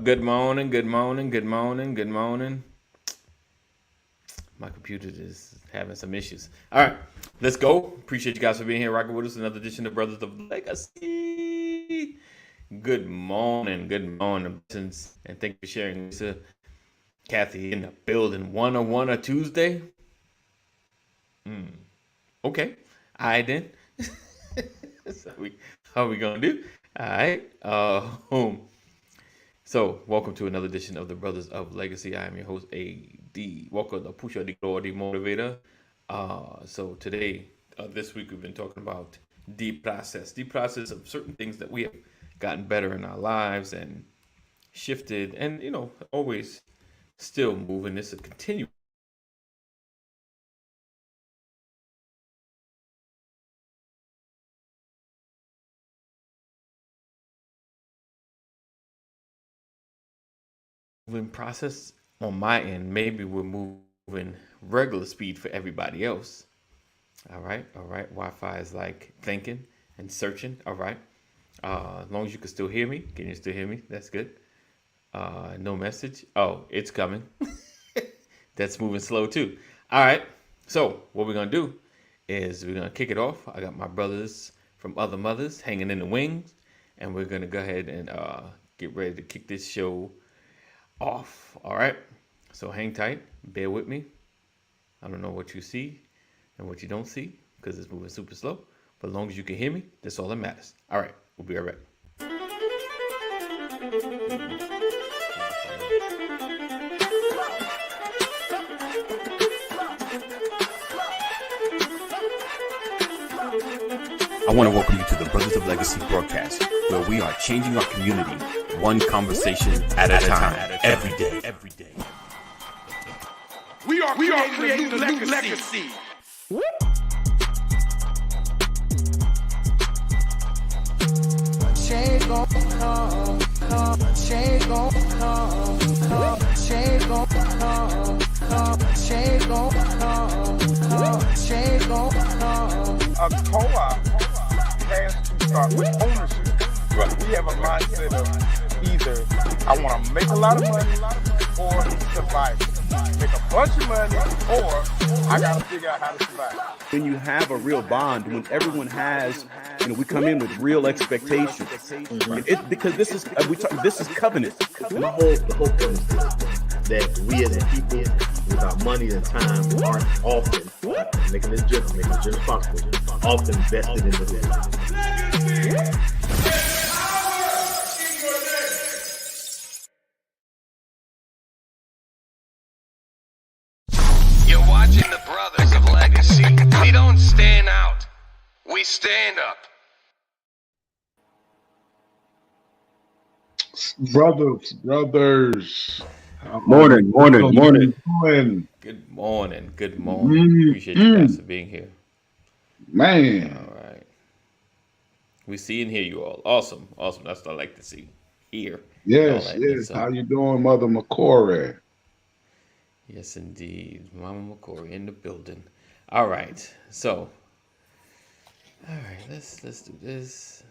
Good morning, good morning, good morning, good morning. My computer is having some issues. All right, let's go. Appreciate you guys for being here, rocking with us. Another edition of Brothers of Legacy. Good morning, and thank you for sharing. Lisa, Kathy in the building. 101 a Tuesday. Okay, all right then. So how are we gonna do? All right. So, welcome to another edition of the Brothers of Legacy. I am your host, AD. Welcome to Pusha the Glory the Motivator. This week, we've been talking about the process of certain things that we have gotten better in our lives and shifted, and always still moving. This is a continuous moving process on my end. Maybe we're moving regular speed for everybody else. All right, all right. Wi-Fi is like thinking and searching. All right. As long as you can still hear me. Can you still hear me? That's good. No message. Oh, it's coming. That's moving slow too. All right. So what we're gonna do is we're gonna kick it off. I got my brothers from other mothers hanging in the wings, and we're gonna go ahead and get ready to kick this show off. All right. So hang tight. Bear with me. I don't know what you see and what you don't see because it's moving super slow. But as long as you can hear me, that's all that matters. All right, we'll be right back. I want to welcome you to the Brothers of Legacy broadcast, where we are changing our community one conversation at a time, every day. We are creating a new legacy. Change gon' come, change gon' come, change gon' come, change gon' come, change gon' come. A co-op has to start with ownership. Right. We have a mindset of either I want to make a lot of money or survive. Make a bunch of money or I got to figure out how to survive. When you have a real bond, when everyone has, we come in with real expectations. Because this is covenant. The whole premise is that we as a people, with our money and time, aren't often making this journey possible, often vested in the business. You're watching the Brothers of Legacy. We don't stand out. We stand up. Brothers. Morning. Good morning. Appreciate you guys for being here. Man. All right. We see and hear you all. Awesome. That's what I like to see. Hear. Yes. How you doing, Mother McCory? Yes, indeed. Mama McCory in the building. All right. So, let's do this.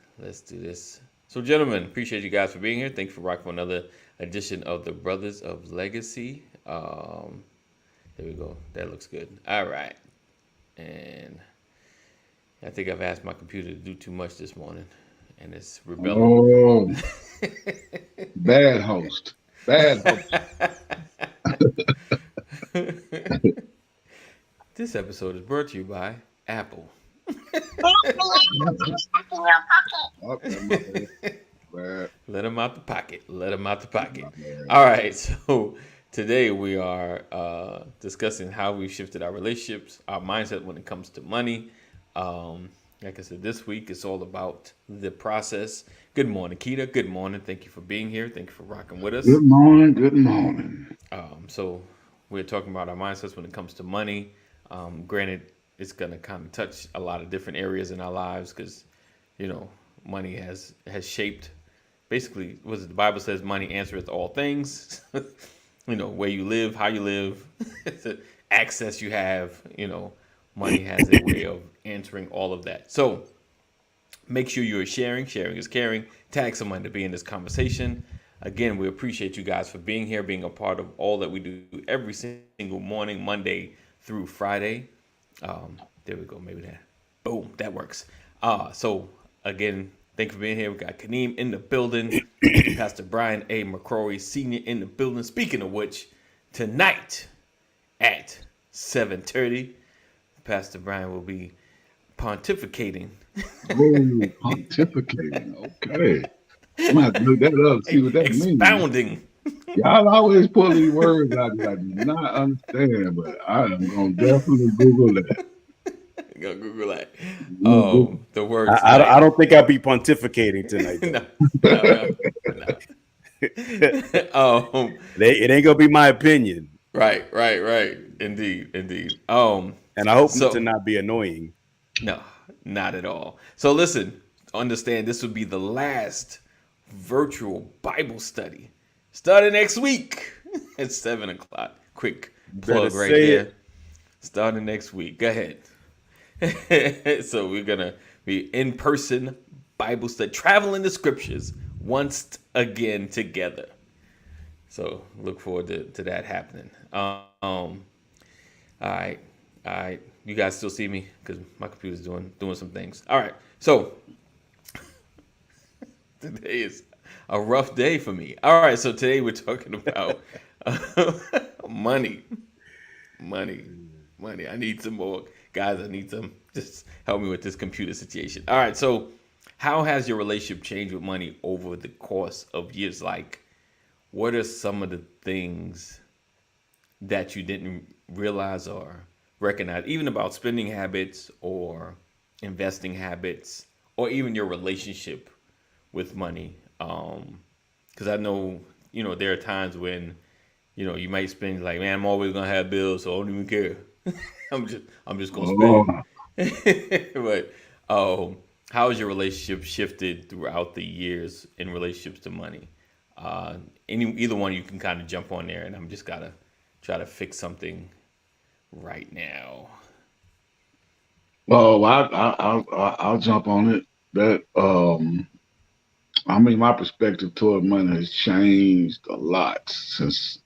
So, gentlemen, appreciate you guys for being here. Thanks for rocking for another edition of the Brothers of Legacy. There we go. That looks good. All right. And I think I've asked my computer to do too much this morning, and it's rebelling. Oh, bad host. This episode is brought to you by Apple. Let them out the pocket. All right. So today we are discussing how we've shifted our relationships, our mindset when it comes to money. Like I said, this week it's all about the process. Good morning, Keita. Good morning. Thank you for being here. Thank you for rocking with us. Good morning. So we're talking about our mindsets when it comes to money. Granted, it's going to kind of touch a lot of different areas in our lives because, money has shaped, basically, the Bible says money answereth all things. Where you live, how you live, the access you have, money has a way of answering all of that. So make sure you're sharing. Sharing is caring. Tag someone to be in this conversation. again, we appreciate you guys for being here, being a part of all that we do every single morning, Monday through Friday. There we go. Maybe that. Boom. That works. So again, thank you for being here. We got Kaneem in the building. Pastor Brian A. McCrory Sr. in the building. Speaking of which, tonight at 7:30, Pastor Brian will be pontificating. Oh, pontificating. Okay. I'm gonna have to look that up, see what that means. Expounding. Y'all always pull these words out that I do not understand, but I am gonna definitely Google that. Go Google that. Google. The words. I don't think I'll be pontificating tonight. No. It ain't gonna be my opinion. Right. Indeed. And I hope to not be annoying. No, not at all. So listen, understand this will be the last virtual Bible study starting next week at 7:00. Quick plug right there. Starting next week. Go ahead. So we're gonna be in-person Bible study, traveling the scriptures once again together. So look forward to that happening. All right. You guys still see me because my computer's doing some things. All right. So today is a rough day for me. All right. So today we're talking about money. I need some more guys. I need some. Just help me with this computer situation. All right. So how has your relationship changed with money over the course of years? Like, what are some of the things that you didn't realize or recognize, even about spending habits or investing habits, or even your relationship with money? Because I know, there are times when, you might spend like, man, I'm always gonna have bills, so I don't even care. I'm just gonna spend. But how has your relationship shifted throughout the years in relationships to money? Either one you can kind of jump on there, and I'm just gotta try to fix something right now. Well, I'll jump on it. That my perspective toward money has changed a lot since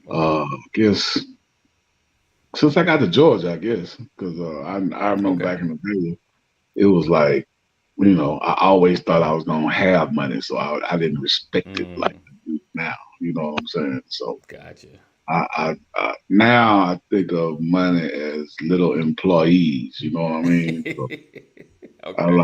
I guess since I got to Georgia. I guess because I remember back in the day, it was like I always thought I was gonna have money, so I didn't respect it like I do now. You know what I'm saying? So Gotcha. I now I think of money as little employees. You know what I mean? So Okay.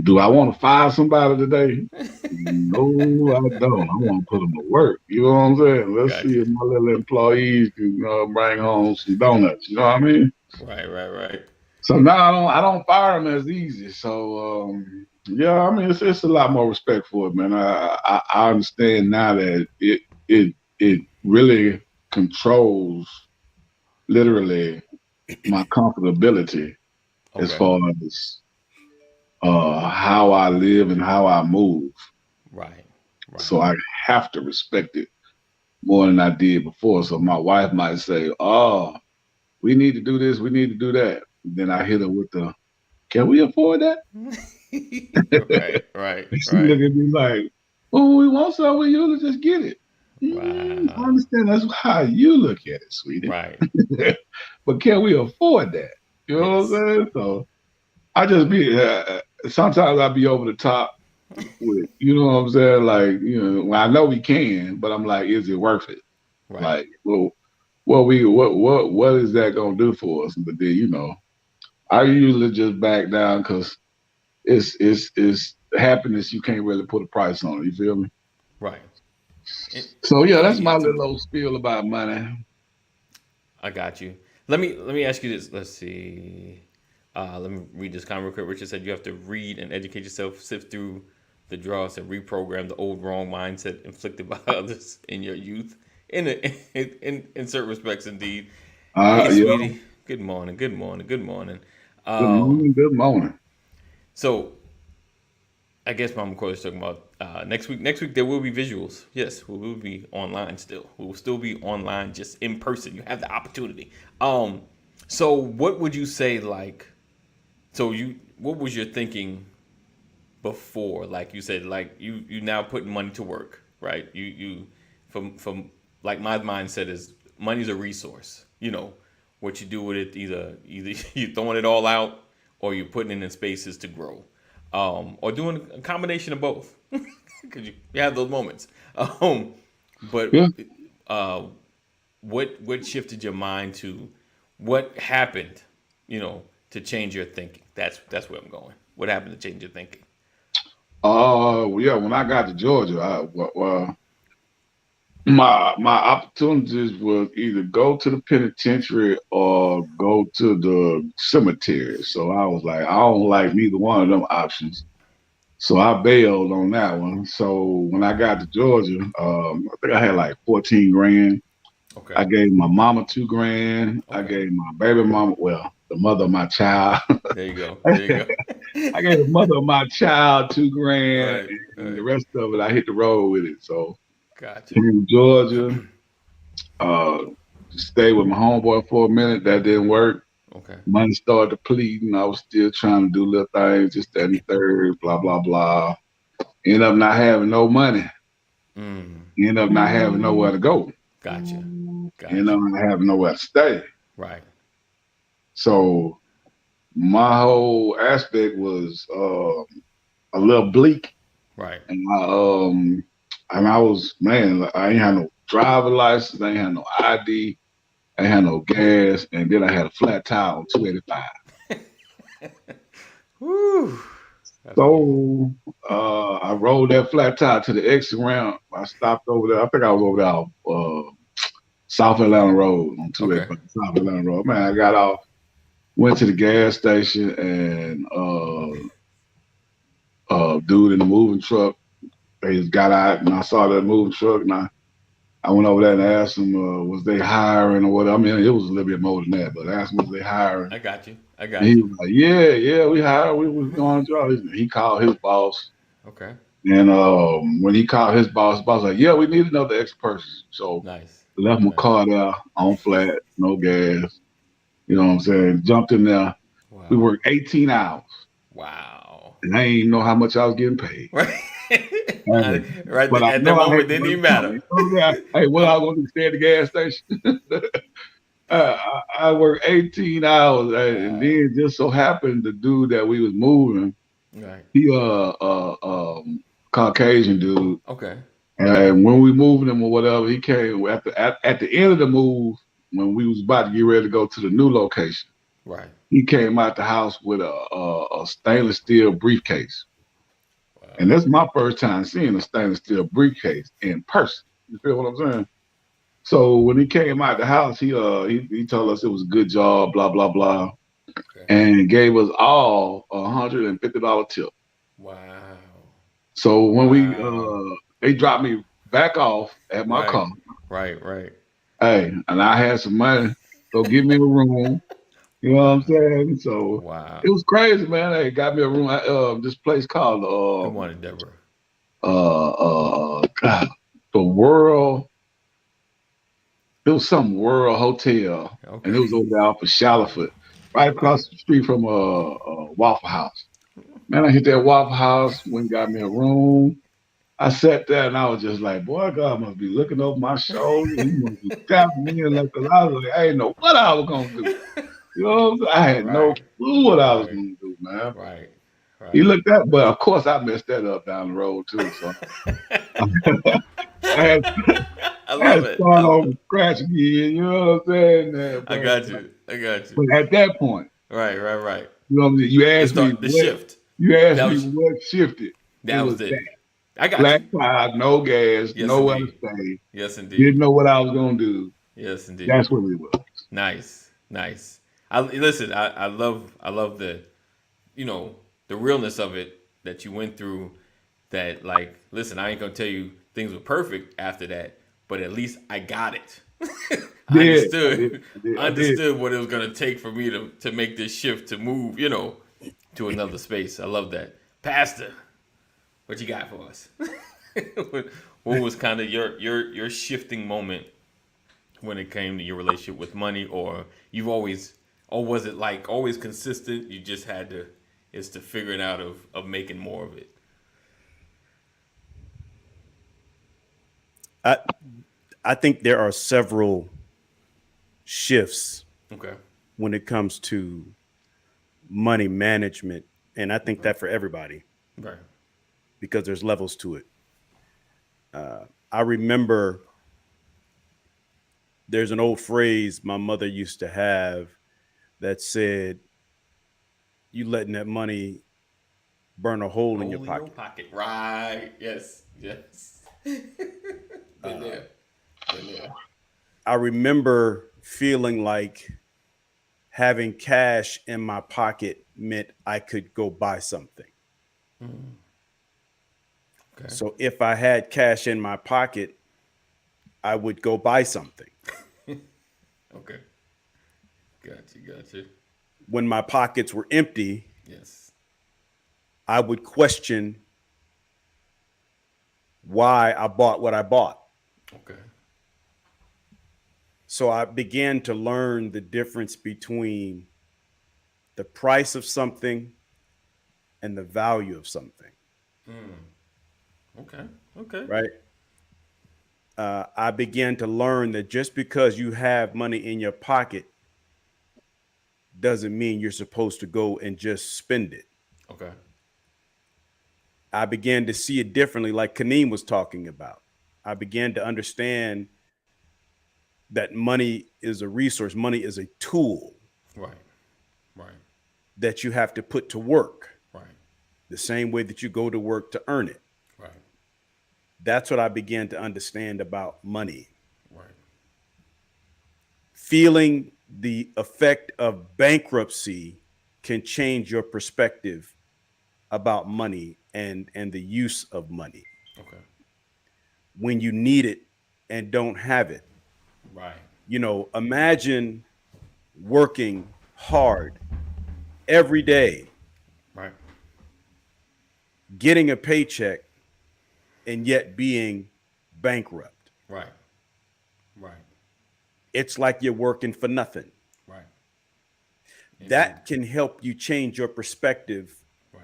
do I want to fire somebody today? No, I don't. I want to put them to work. You know what I'm saying? Let's see if my little employees can bring home some donuts. You know what I mean? Right. So now I don't fire them as easy. So yeah, it's a lot more respect for it, man. I understand now that it really controls literally my comfortability as far as how I live and how I move. Right. So I have to respect it more than I did before. So my wife might say, "Oh, we need to do this, we need to do that." Then I hit her with the, "Can we afford that?" Right. She look at me like, "Well, we want something with you, let's just get it." Wow. I understand that's how you look at it, sweetie. Right. But can we afford that? You know what I'm saying? So I just be sometimes I be over the top with, you know what I'm saying? Like, well, I know we can, but I'm like, is it worth it? Right. Like, well, what is that gonna do for us? But then, I usually just back down because it's happiness you can't really put a price on it. You feel me? Right. So yeah, that's my little old spiel about money. I got you. Let me ask you this. Let's see. Let me read this comment real quick. Richard said you have to read and educate yourself, sift through the dross, and reprogram the old wrong mindset inflicted by others in your youth. In certain respects, indeed. Hey, sweetie. Good morning. Good morning. So, I guess Mama Corey's talking about next week. Next week there will be visuals. Yes, we will be online still. We will still be online, just in person. You have the opportunity. So what would you say? What was your thinking before? Like you said, like you now putting money to work. right? You from like my mindset is money's a resource. You know, what you do with it, either you throwing it all out or you're putting it in spaces to grow, or doing a combination of both. Because you have those moments. But Yeah. what shifted your mind to what happened, to change your thinking? That's where I'm going. What happened to change your thinking? Yeah, when I got to Georgia, my opportunities was either go to the penitentiary or go to the cemetery. So I was like, I don't like neither one of them options. So I bailed on that one. So when I got to Georgia, I think I had like 14 grand. Okay. I gave my mama 2 grand. I Okay. gave my baby mama, well, the mother of my child. There you go. There you go. I gave the mother of my child 2 grand, Right. and the Right. rest of it I hit the road with it. So Gotcha. in Georgia, stayed with my homeboy for a minute. That didn't work. Okay. Money started depleting. I was still trying to do little things, just that and the third, blah, blah, blah. End up not having no money. Mm. End up not having nowhere to go. Gotcha. End up Gotcha. not having nowhere to stay. Right. So my whole aspect was a little bleak. Right. And I was, man, I ain't had no driver license, I ain't had no ID, I ain't had no gas, and then I had a flat tire on 285. Woo. So I rolled that flat tire to the exit ramp. I stopped over there. I think I was over there South Atlanta Road on 285, Okay. South Atlanta Road. Man, I got off, went to the gas station, and dude in the moving truck, they just got out, and I saw that moving truck, and I went over there and asked them, was they hiring or what? I mean, it was a little bit more than that, but I asked them, was they hiring? I got you. I And got he you. was like, yeah, we hired. We was going to job. He called his boss, Okay. and when he called his boss was like, yeah, we need another extra person. So Nice. left my Nice. car there on flat, no gas. You know what I'm saying? Jumped in there. Wow. We worked 18 hours, Wow. and I ain't know how much I was getting paid. Right. Right. Right But I at that know I moment, had didn't to even work matter. something. Hey, what I was going to stay at the gas station? I worked 18 hours, and Wow. then just so happened the dude that we was moving, Right. he Caucasian dude, Okay. and when we moving him or whatever, he came at the end of the move when we was about to get ready to go to the new location. Right. He came out the house with a stainless steel briefcase, Wow. and that's my first time seeing a stainless steel briefcase in person. You feel what I'm saying? So when he came out the house, he told us it was a good job, blah blah blah, Okay. and gave us all $150 tip. Wow. So when Wow. they dropped me back off at my Right. car, Right. Right. hey, and I had some money, so give me a room. You know what I'm saying? So Wow. it was crazy, man. They got me a room at this place Good called morning, Deborah. God, the World. It was some World Hotel, and it Okay. was over there off of Shallowfoot, right across the street from Waffle House. Man, I hit that Waffle House, went and got me a room. I sat there and I was just like, boy, God must be looking over my shoulder. He must be tapping me in like, 'cause I was like, I didn't know what I was gonna do. You know what I'm saying? I had no Right. clue what I was Right. gonna do, man. Right. He Right. looked at, but of course I messed that up down the road too. So I had I I had love to it. start over scratch again. You know what I'm saying? I got you. I got you. But at that point, Right. Right. Right. you know what I'm saying? You It asked me start the what shift. you asked That me was what shifted. It that was was it. that. I got Flat you. tire, no gas, Yes, nowhere to indeed. stay. Yes, indeed. Didn't know what I was gonna do. Yes, indeed. That's what it was. Nice. Nice. Listen. I love the the realness of it that you went through. That like, listen, I ain't gonna tell you things were perfect after that, but at least I got it. I Yeah, understood. I did. Understood what it was gonna take for me to make this shift to move, to another space. I love that, Pastor. What you got for us? What was kind of your shifting moment when it came to your relationship with money, or you've always, or was it like always consistent? You just had to, it's the figuring out of making more of it. I think there are several shifts Okay. when it comes to money management, and I think that for everybody, Right. because there's levels to it. I remember there's an old phrase my mother used to have that said, "You letting that money burn a hole in your pocket." Right. Yes. Yes. Been there. Been there. I remember feeling like having cash in my pocket meant I could go buy something. Okay. So if I had cash in my pocket, I would go buy something. Okay. Gotcha. When my pockets were empty, Yes. I would question why I bought what I bought. Okay. So I began to learn the difference between the price of something and the value of something, Okay. right? I began to learn that just because you have money in your pocket doesn't mean you're supposed to go and just spend it. Okay. I began to see it differently, like Kaneem was talking about. I began to understand that money is a resource, money is a tool Right. that you have to put to work Right. the same way that you go to work to earn it. Right. That's what I began to understand about money. Right. Feeling the effect of bankruptcy can change your perspective about money and the use of money Okay. when you need it and don't have it. Right. You know, imagine working hard every day, Right. getting a paycheck, and yet being bankrupt. Right. It's like you're working for nothing. Right. That can help you change your perspective Right.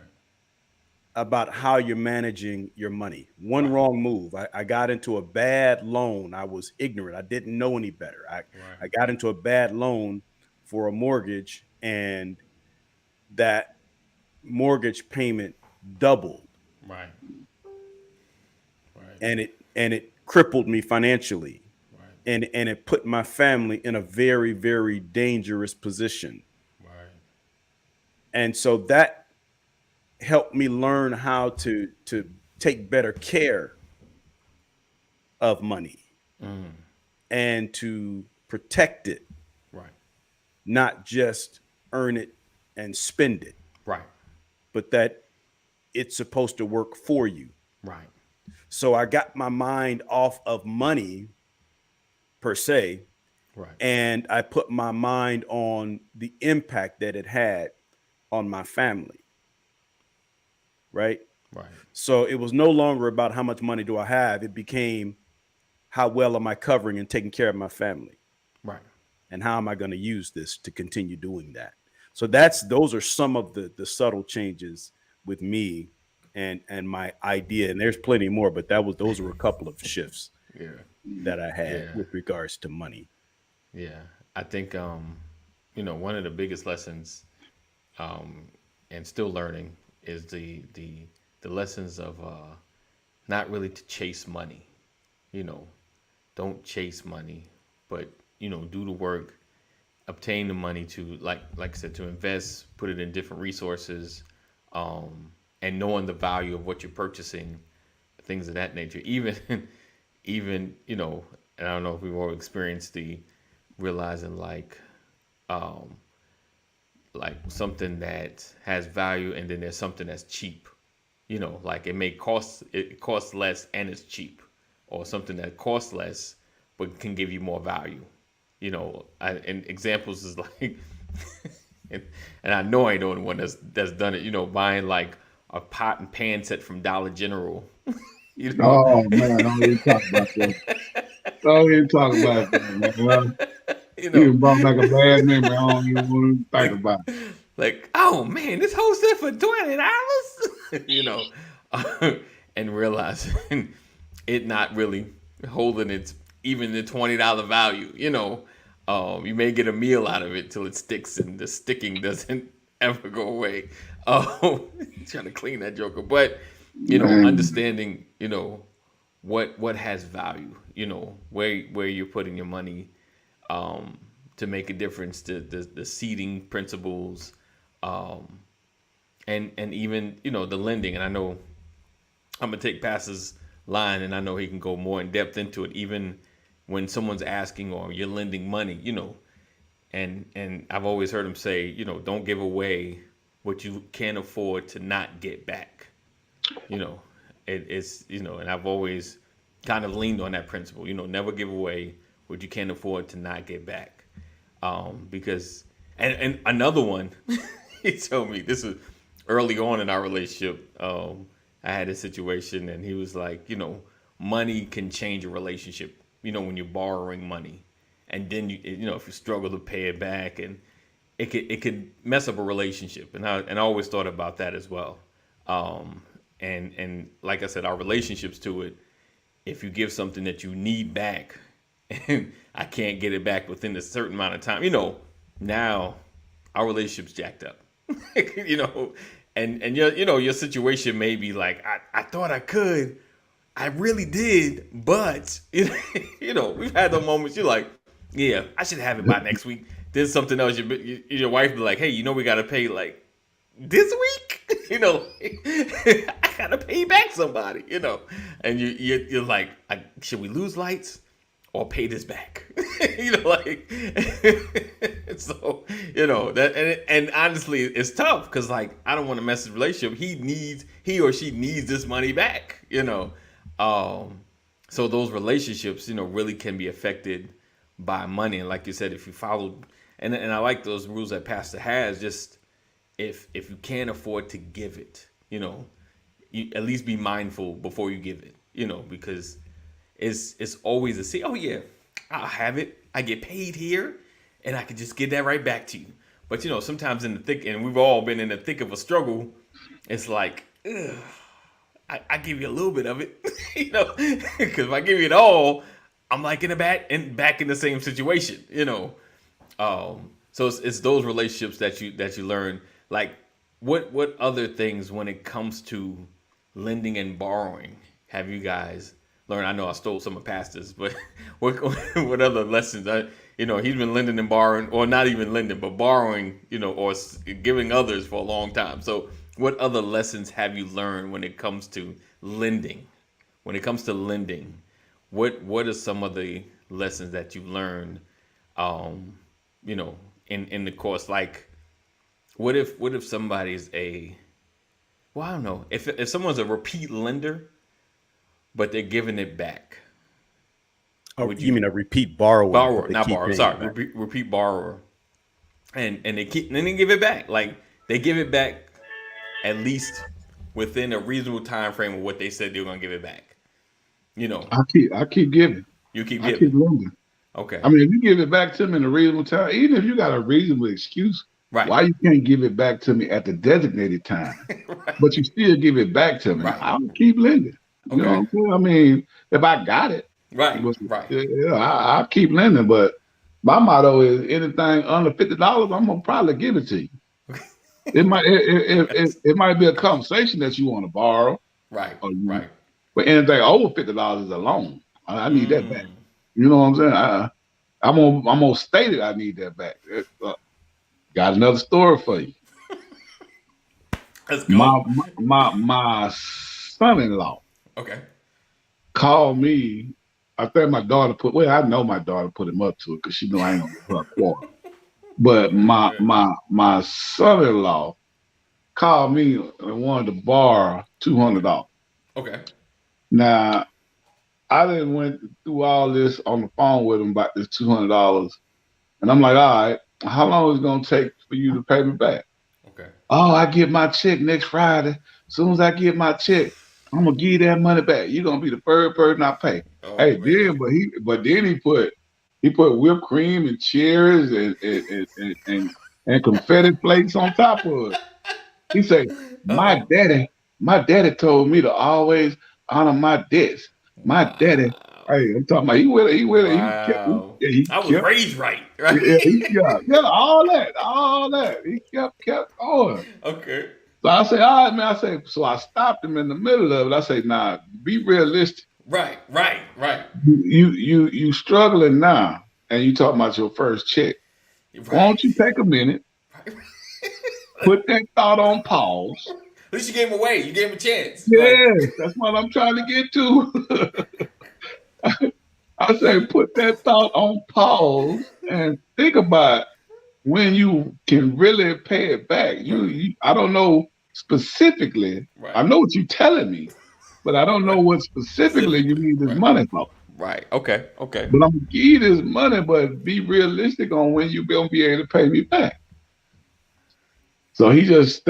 about how you're managing your money. One wrong move. I got into a bad loan. I was ignorant. I didn't know any better. I got into a bad loan for a mortgage, and that mortgage payment doubled, Right. and it crippled me financially. Right. And it put my family in a very, very dangerous position. Right. And so that helped me learn how to take better care of money and to protect it, Right. not just earn it and spend it, Right. but that it's supposed to work for you. Right. So I got my mind off of money per se, Right. and I put my mind on the impact that it had on my family. Right? Right. So it was no longer about how much money do I have. It became how well am I covering and taking care of my family? Right. And how am I going to use this to continue doing that? So those are some of the subtle changes with me and my idea. And there's plenty more, but those were a couple of shifts Yeah. that I had Yeah. with regards to money. Yeah. I think one of the biggest lessons and still learning is the lessons of not really to chase money. Don't chase money, but do the work, obtain the money to like I said, to invest, put it in different resources, and knowing the value of what you're purchasing, things of that nature. Even and I don't know if we've all experienced the realizing like something that has value and then there's something that's cheap. Like it costs less and it's cheap, or something that costs less but can give you more value. And examples is like, and I know I ain't the only one that's done it. Buying like a pot and pan set from Dollar General. Oh man, don't even talk about that. Don't even talk about that, man. You brought back a bad memory. I don't even want to think about it. Like, oh man, this whole set for $20, and realizing it not really holding its even the $20 value. You may get a meal out of it till it sticks, and the sticking doesn't ever go away. Trying to clean that joker, but understanding what has value. Where you're putting your money to make a difference. The seeding principles, and even the lending. And I know I'm gonna take Pastor's line, and I know he can go more in depth into it. Even when someone's asking or you're lending money, and I've always heard him say, don't give away what you can't afford to not get back. It's and I've always kind of leaned on that principle. Never give away what you can't afford to not get back. Because and another one, he told me, this was early on in our relationship. I had a situation, and he was like, money can change a relationship. When you're borrowing money, and then if you struggle to pay it back, and it could mess up a relationship. And I always thought about that as well. And like I said, our relationships to it. If you give something that you need back, and I can't get it back within a certain amount of time, now our relationship's jacked up. And your situation may be like, I thought I could. I really did, but we've had those moments. You're like, yeah, I should have it by next week. Then something else, your wife be like, hey, we got to pay like this week. I got to pay back somebody. And you're like, should we lose lights or pay this back? So that and honestly, it's tough because I don't want to mess his relationship. He or she needs this money back. So those relationships, really can be affected by money. And like you said, if you follow, and I like those rules that Pastor has, just if you can't afford to give it, you at least be mindful before you give it, because it's always a see, oh yeah, I'll have it. I get paid here and I can just get that right back to you. But sometimes in the thick, and we've all been in the thick of a struggle, it's like, ugh, I give you a little bit of it, because if I give you it all, I'm like back in the same situation, So it's those relationships that you learn. Like what other things when it comes to lending and borrowing have you guys learned? I know I stole some of Pastor's, but what other lessons? He's been lending and borrowing, or not even lending, but borrowing, or giving others for a long time. So what other lessons have you learned when it comes to lending? When it comes to lending, what are some of the lessons that you've learned, in the course? Like, what if somebody's I don't know, if someone's a repeat lender, but they're giving it back. You mean a repeat borrower? Repeat borrower, and they give it back. Like they give it back at least within a reasonable time frame of what they said they were gonna give it back. I keep giving. You keep giving. I keep lending. Okay. I mean, if you give it back to me in a reasonable time, even if you got a reasonable excuse, right? Why you can't give it back to me at the designated time, right. But you still give it back to me? Right. I'll keep lending. Okay. You know what I'm saying? I mean, if I got it, right. I'll keep lending. But my motto is anything under $50, I'm gonna probably give it to you. It might be a conversation that you want to borrow, right? Right. But anything over $50 is a loan. I need that back. You know what I'm saying? I'm gonna state it. I need that back. Got another story for you. Let's go. My son-in-law, called me. I think my daughter I know my daughter put him up to it because she know I ain't gonna put her quarter. But my son-in-law called me and wanted to borrow $200. Okay. Now, I didn't went through all this on the phone with him about this $200, and I'm like, all right, how long is it gonna take for you to pay me back? Okay. Oh, I get my check next Friday. As soon as I get my check, I'm gonna give you that money back. You're gonna be the first person I pay. Oh, hey, man. then he put whipped cream and cherries and confetti flakes on top of it. He said, my daddy told me to always honor my debts. My daddy Hey, I'm talking about he with it. He with it. Wow. He I was kept, raised right, right? yeah, all that. He kept going. Okay. So I say, all right, man. So I stopped him in the middle of it. I say, nah, be realistic. Right. You struggling now, and you talking about your first check. Right. Why don't you take a minute, put that thought on pause. At least you gave him away. You gave him a chance. Yes, that's what I'm trying to get to. I say, put that thought on pause and think about when you can really pay it back. I don't know specifically. Right. I know what you're telling me, but I don't know what specifically you need this money for. Right. Okay. But I'm gonna give you this money, but be realistic on when you're gonna be able to pay me back. So he just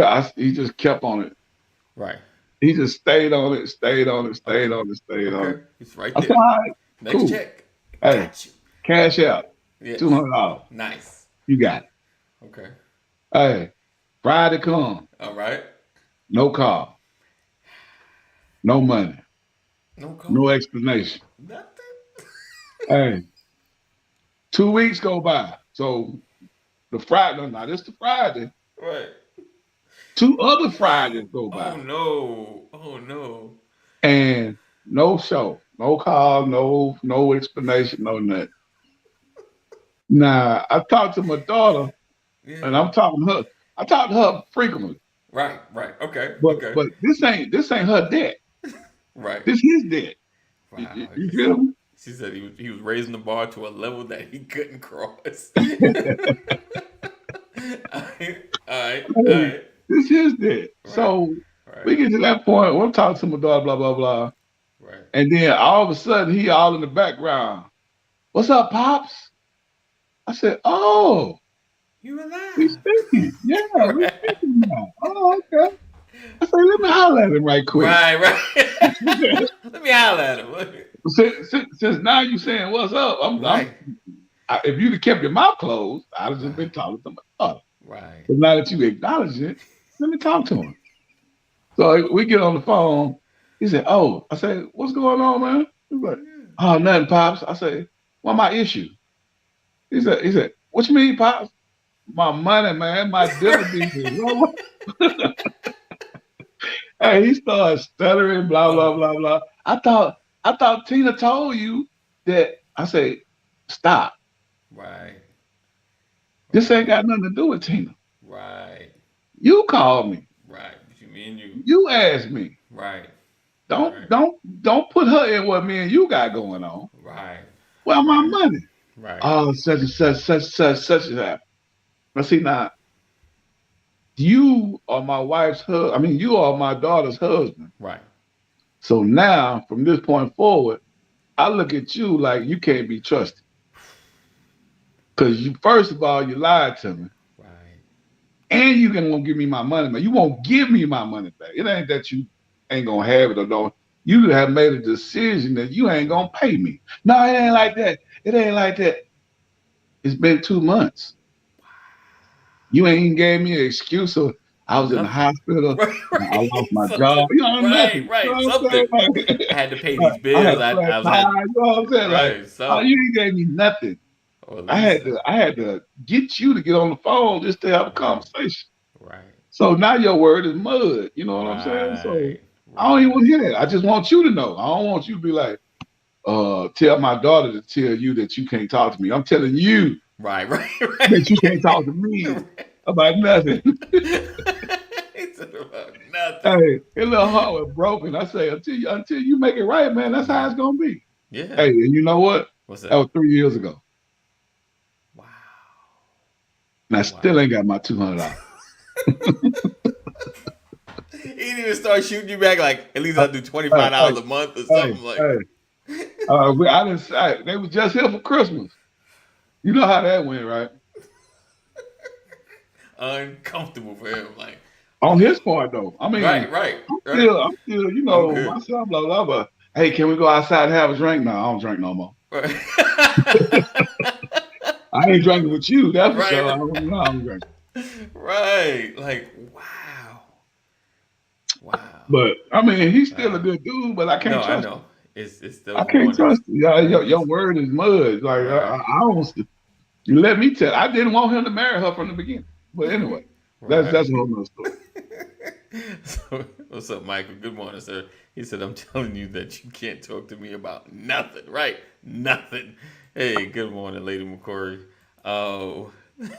kept on it. Right. He just stayed on it. He's right there. I said, all right, Next cool. check. Hey, Got you. cash out. Yes. $200. Nice. You got it. Okay. Hey, Friday come. All right. No call. No money. No call. No explanation. Nothing. Hey, 2 weeks go by. So the Friday, now this the Friday. Right. 2 other Fridays go by. Oh no. And no show. No call, no explanation, no nothing. Now, I talked to my daughter, and I talk to her frequently. Right. Okay. But this ain't her debt. Right. This his debt. Wow. You feel me? She said he was raising the bar to a level that he couldn't cross. All right. This his debt. Right. So we get to that point. We'll talk to my daughter, blah, blah, blah. Right. And then all of a sudden, he all in the background. What's up, Pops? I said, oh. You alive? We speaking. Yeah, right. We speaking now. Oh, okay. I said, let me holler at him right quick. Right. Let me holler at him. Since now you saying, what's up? If you'd have kept your mouth closed, I'd have just been talking to my daughter. Right. But now that you acknowledge it, let me talk to him. So we get on the phone. He said, oh. I said, what's going on, man? He's like, oh, nothing, Pops. I said, what my issue? He said, what you mean, Pops? My money, man. My dividends. Hey, he started stuttering, blah, blah, blah, blah. I thought Tina told you that. I said, stop. Right. This ain't got nothing to do with Tina. Right. You called me. Right. Me and you. You asked me. Right. Don't put her in what me and you got going on. Right. Well, my money. Right. Oh, such and such happened. Now see now, you are my wife's husband. I mean, you are my daughter's husband. Right. So now, from this point forward, I look at you like you can't be trusted. Because you, first of all, you lied to me. Right. And you won't give me my money back. You won't give me my money back. It ain't that you ain't gonna have it or don't. You have made a decision that you ain't gonna pay me. No, it ain't like that. It ain't like that. It's been 2 months. You ain't even gave me an excuse of I was in the hospital. Right. I lost my job. You know, nothing. Right. You know Something. I had to pay these bills. You know what I'm saying? Right. You ain't gave me nothing. Well, I had to get you to get on the phone just to have a conversation. Right. So now your word is mud. You know what I'm saying? So I don't even want to hear that. I just want you to know. I don't want you to be like, tell my daughter to tell you that you can't talk to me. I'm telling you. Right. That you can't talk to me about nothing. It's about nothing. Hey, his little heart was broken. I say, until you make it right, man, that's how it's gonna be. Yeah. Hey, and you know what? What's that? That was 3 years ago. Wow. And I still ain't got my $200. He didn't even start shooting you back like at least I'll do $25 a month or something I didn't say they was just here for Christmas. You know how that went, right? Uncomfortable for him, like on his part though. I mean, right. I'm still, you know, myself, blah, blah, blah. Hey, can we go outside and have a drink? No, I don't drink no more. Right. I ain't drinking with you, that's for sure. I don't drink. Right. Like, wow. But I mean, he's still a good dude, but I can't trust him. It's still I can't going. trust you. Your word is mud. Like Right. I don't. You let me tell. I didn't want him to marry her from the beginning. But anyway, that's Right. a whole nother story. So, what's up, Michael? Good morning, sir. He said, I'm telling you that you can't talk to me about nothing, right? Nothing. Hey, good morning, Lady McCory. Oh,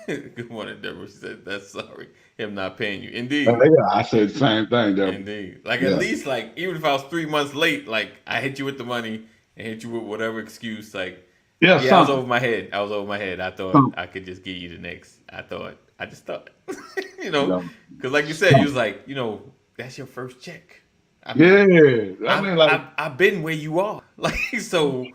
good morning, Deborah. She said, that's sorry. Him not paying you. Indeed. Yeah, I said the same thing. There. Indeed. Like, Yeah. at least, like, even if I was 3 months late, like, I hit you with the money and hit you with whatever excuse, like, Yeah, I was something. over my head. I was over my head. I thought Something. I could just give you the next. I just thought, Yeah. because like you said, you was like, that's your first check. I mean, Yeah, I mean, like, I've been where you are. Like, so,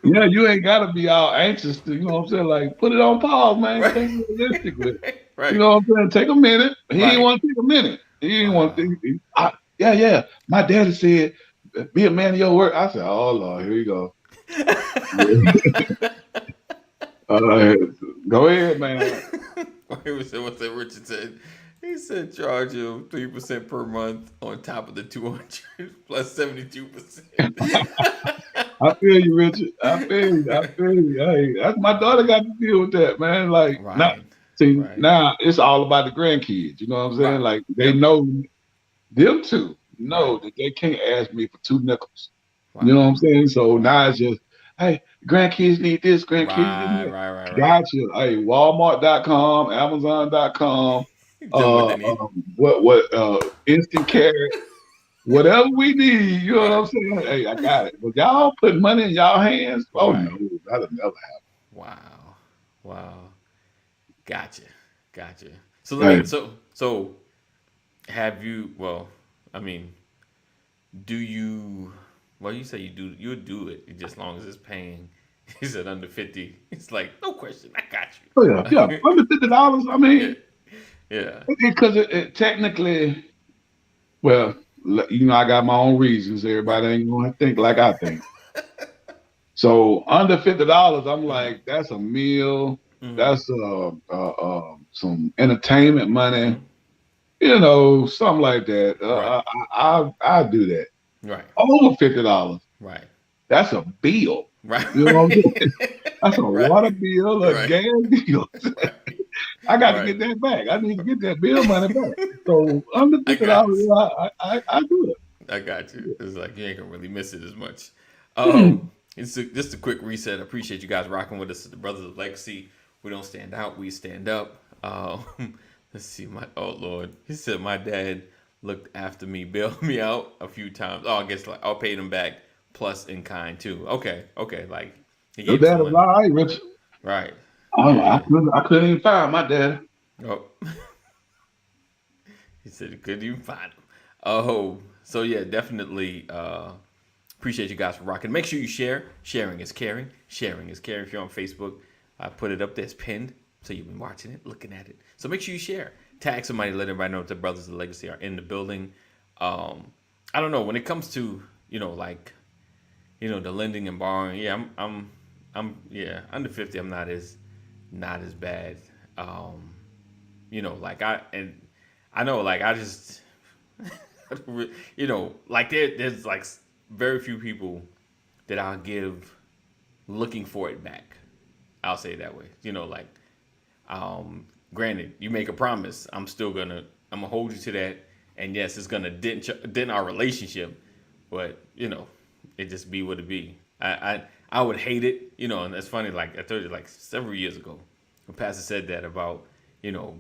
yeah, you ain't gotta be all anxious to, you know what I'm saying? Like, put it on pause, man. Right. Think realistically. right. You know what I'm saying? Take a minute. He Right. didn't want to take a minute. He didn't Wow. want to. Yeah. My daddy said, "Be a man of your word." I said, "Oh Lord, here you go." Go ahead, man. What's that Richard said? He said charge him 3% per month on top of the 200 plus 72%. I feel you, Richard. I feel you. Hey, my daughter got to deal with that, man. Like, Right. now it's all about the grandkids. You know what I'm saying? Right. Like, they know, them two know that they can't ask me for 2 nickels. Wow. You know what I'm saying? So now it's just, hey, grandkids need this, grandkids need that. Right. Gotcha. Hey, Walmart.com, Amazon.com, Instant Carrot, whatever we need, you know what I'm saying? Hey, I got it. But y'all put money in y'all hands? Oh Right. no, that'll never happen. Wow. Gotcha. So let me, so have you? Well, I mean, do you? Well, you say you'll do it just as long as it's paying. He said under 50. It's like no question. I got you. Oh yeah. Under $50. I mean, Yeah. because it technically, well, I got my own reasons. Everybody ain't gonna think like I think. So under $50, I'm like, that's a meal. Mhm. That's some entertainment money. Something like that. Right. I do that. Right. Over $50, Right. that's a bill. Right. You know what I'm saying? That's a Right. water bill, a Right. gas bill. Right. I got to Right. get that back. I need to get that bill money back. So under $50, I do it. I got you. It's like you ain't gonna really miss it as much. It's just a quick reset. I appreciate you guys rocking with us at the Brothers of Legacy. We don't stand out, we stand up. Let's see, oh Lord. He said my dad looked after me, bailed me out a few times. Oh, I guess like I'll pay them back plus in kind too. Okay. Like he Your gave dad some is money. all right, Rich. Right. I couldn't even find my dad. Oh. He said, could you find him? Oh, so yeah, definitely appreciate you guys for rocking. Make sure you share. Sharing is caring. Sharing is caring. If you're on Facebook, I put it up there. It's pinned. So you've been watching it, looking at it. So make sure you share. Tag somebody, let everybody know that the Brothers of Legacy are in the building. I don't know, when it comes to, the lending and borrowing, yeah, I'm under 50, I'm not as bad. I know, like, I just, like there's like very few people that I'll give looking for it back. I'll say it that way. Granted, you make a promise, I'm gonna hold you to that. And yes, it's gonna dent our relationship, but it just be what it be. I would hate it, and that's funny. Like I told you, like several years ago, when Pastor said that about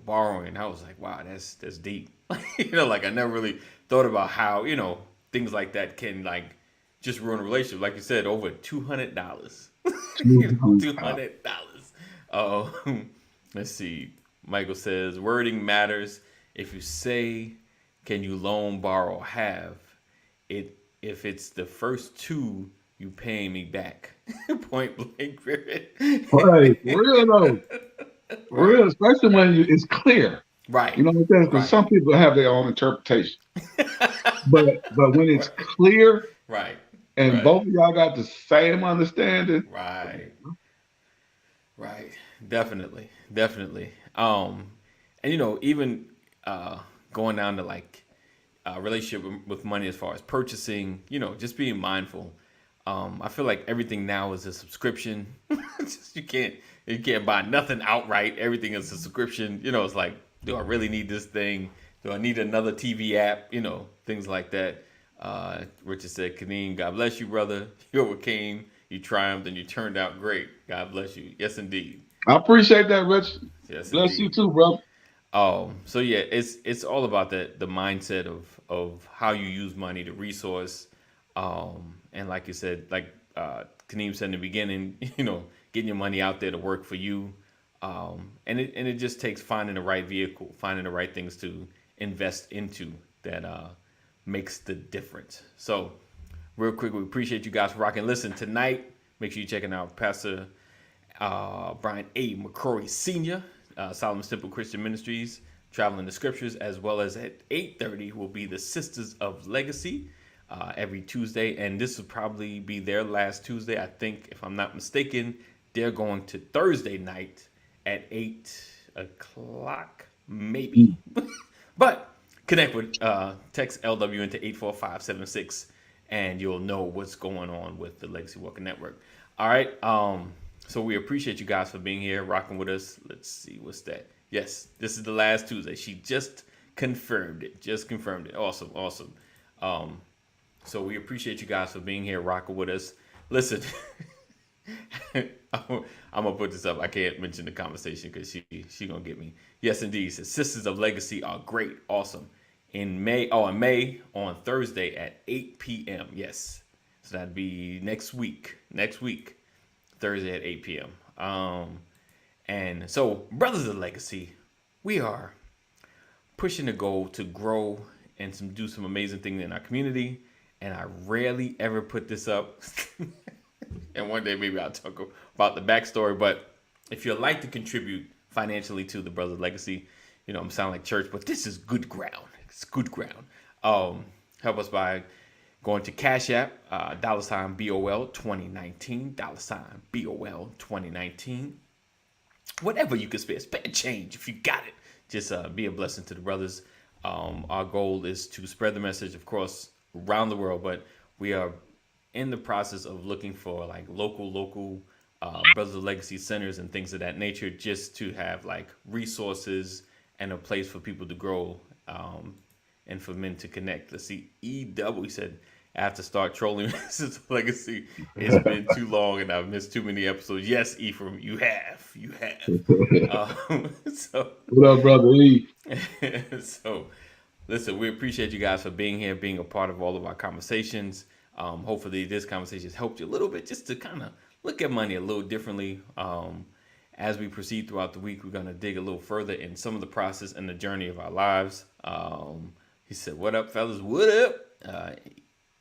borrowing, I was like, wow, that's deep. Like I never really thought about how things like that can like just ruin a relationship. Like you said, over $200. $200. Oh, let's see. Michael says wording matters. If you say, "Can you loan, borrow, have it?" If it's the first two, you paying me back. Point blank. Right, for real though. For real, especially when it's clear. Right. You know what I'm saying? Because some people have their own interpretation. but when it's clear, right, and both of y'all got the same understanding, right. Definitely. And even going down to like relationship with money as far as purchasing, just being mindful. I feel like everything now is a subscription. You can't buy nothing outright. Everything is a subscription. It's like, do I really need this thing? Do I need another TV app? Things like that. Richard said, Kaneem, God bless you, brother. You overcame, you triumphed, and you turned out great. God bless you. Yes, indeed. I appreciate that, Rich. Yes, bless indeed. you too, bro. So yeah, it's all about the mindset of how you use money, the resource, and like you said, like Kaneem said in the beginning, getting your money out there to work for you, and it just takes finding the right vehicle, finding the right things to invest into that makes the difference. So real quick, we appreciate you guys for rocking. Listen, tonight, make sure you're checking out Pastor Brian A. McCrory Sr., Solomon Temple Christian Ministries, Traveling the Scriptures, as well as at 8:30 will be the Sisters of Legacy every Tuesday. And this will probably be their last Tuesday. I think, if I'm not mistaken, they're going to Thursday night at 8 o'clock, maybe. But connect with, text LW into 84576, and you'll know what's going on with the Legacy Walker Network. All right. So we appreciate you guys for being here, rocking with us. Let's see, what's that? Yes, this is the last Tuesday. She just confirmed it. Awesome. So we appreciate you guys for being here, rocking with us. Listen, I'm gonna put this up. I can't mention the conversation because she gonna get me. Yes, indeed. Says, Sisters of Legacy are great, awesome. In May, on Thursday at 8 p.m. Yes, so that'd be next week. Thursday at 8 p.m. And so, Brothers of Legacy, we are pushing the goal to grow and do some amazing things in our community. And I rarely ever put this up. And one day maybe I'll talk about the backstory. But if you'd like to contribute financially to the Brothers of Legacy, I'm sounding like church, but this is good ground. It's good ground. Help us by going to Cash App, $BOL 2019, $BOL 2019. Whatever you can spare change if you got it. Just be a blessing to the brothers. Our goal is to spread the message, of course, around the world, but we are in the process of looking for like local Brothers of Legacy centers and things of that nature, just to have like resources and a place for people to grow, and for men to connect. Let's see, EW said, I have to start trolling Sisters of Legacy. It's been too long and I've missed too many episodes. Yes, Ephraim, you have. So what up, brother E? So listen, we appreciate you guys for being here, being a part of all of our conversations. Hopefully this conversation has helped you a little bit, just to kind of look at money a little differently. As we proceed throughout the week, we're going to dig a little further in some of the process and the journey of our lives. He said, what up, fellas? What up?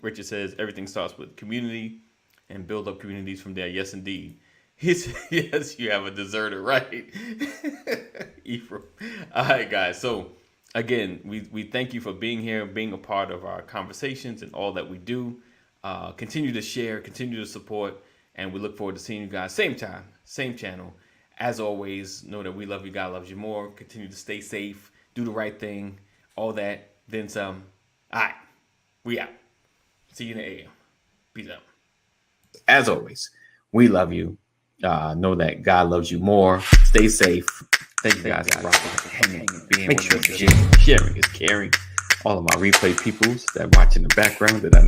Richard says, everything starts with community and build up communities from there. Yes, indeed. He said, yes, you have a deserter, right? Ephraim. All right, guys. So again, we thank you for being here, being a part of our conversations and all that we do. Continue to share, continue to support, and we look forward to seeing you guys same time, same channel. As always, know that we love you. God loves you more. Continue to stay safe, do the right thing, all that, then some. All right, we out. See you in the AM. Peace out. As always, we love you. Know that God loves you more. Stay safe. Thank you guys for rocking, hanging, being. Make sure to share. Sharing is caring. All of my replay peoples that watch in the background that I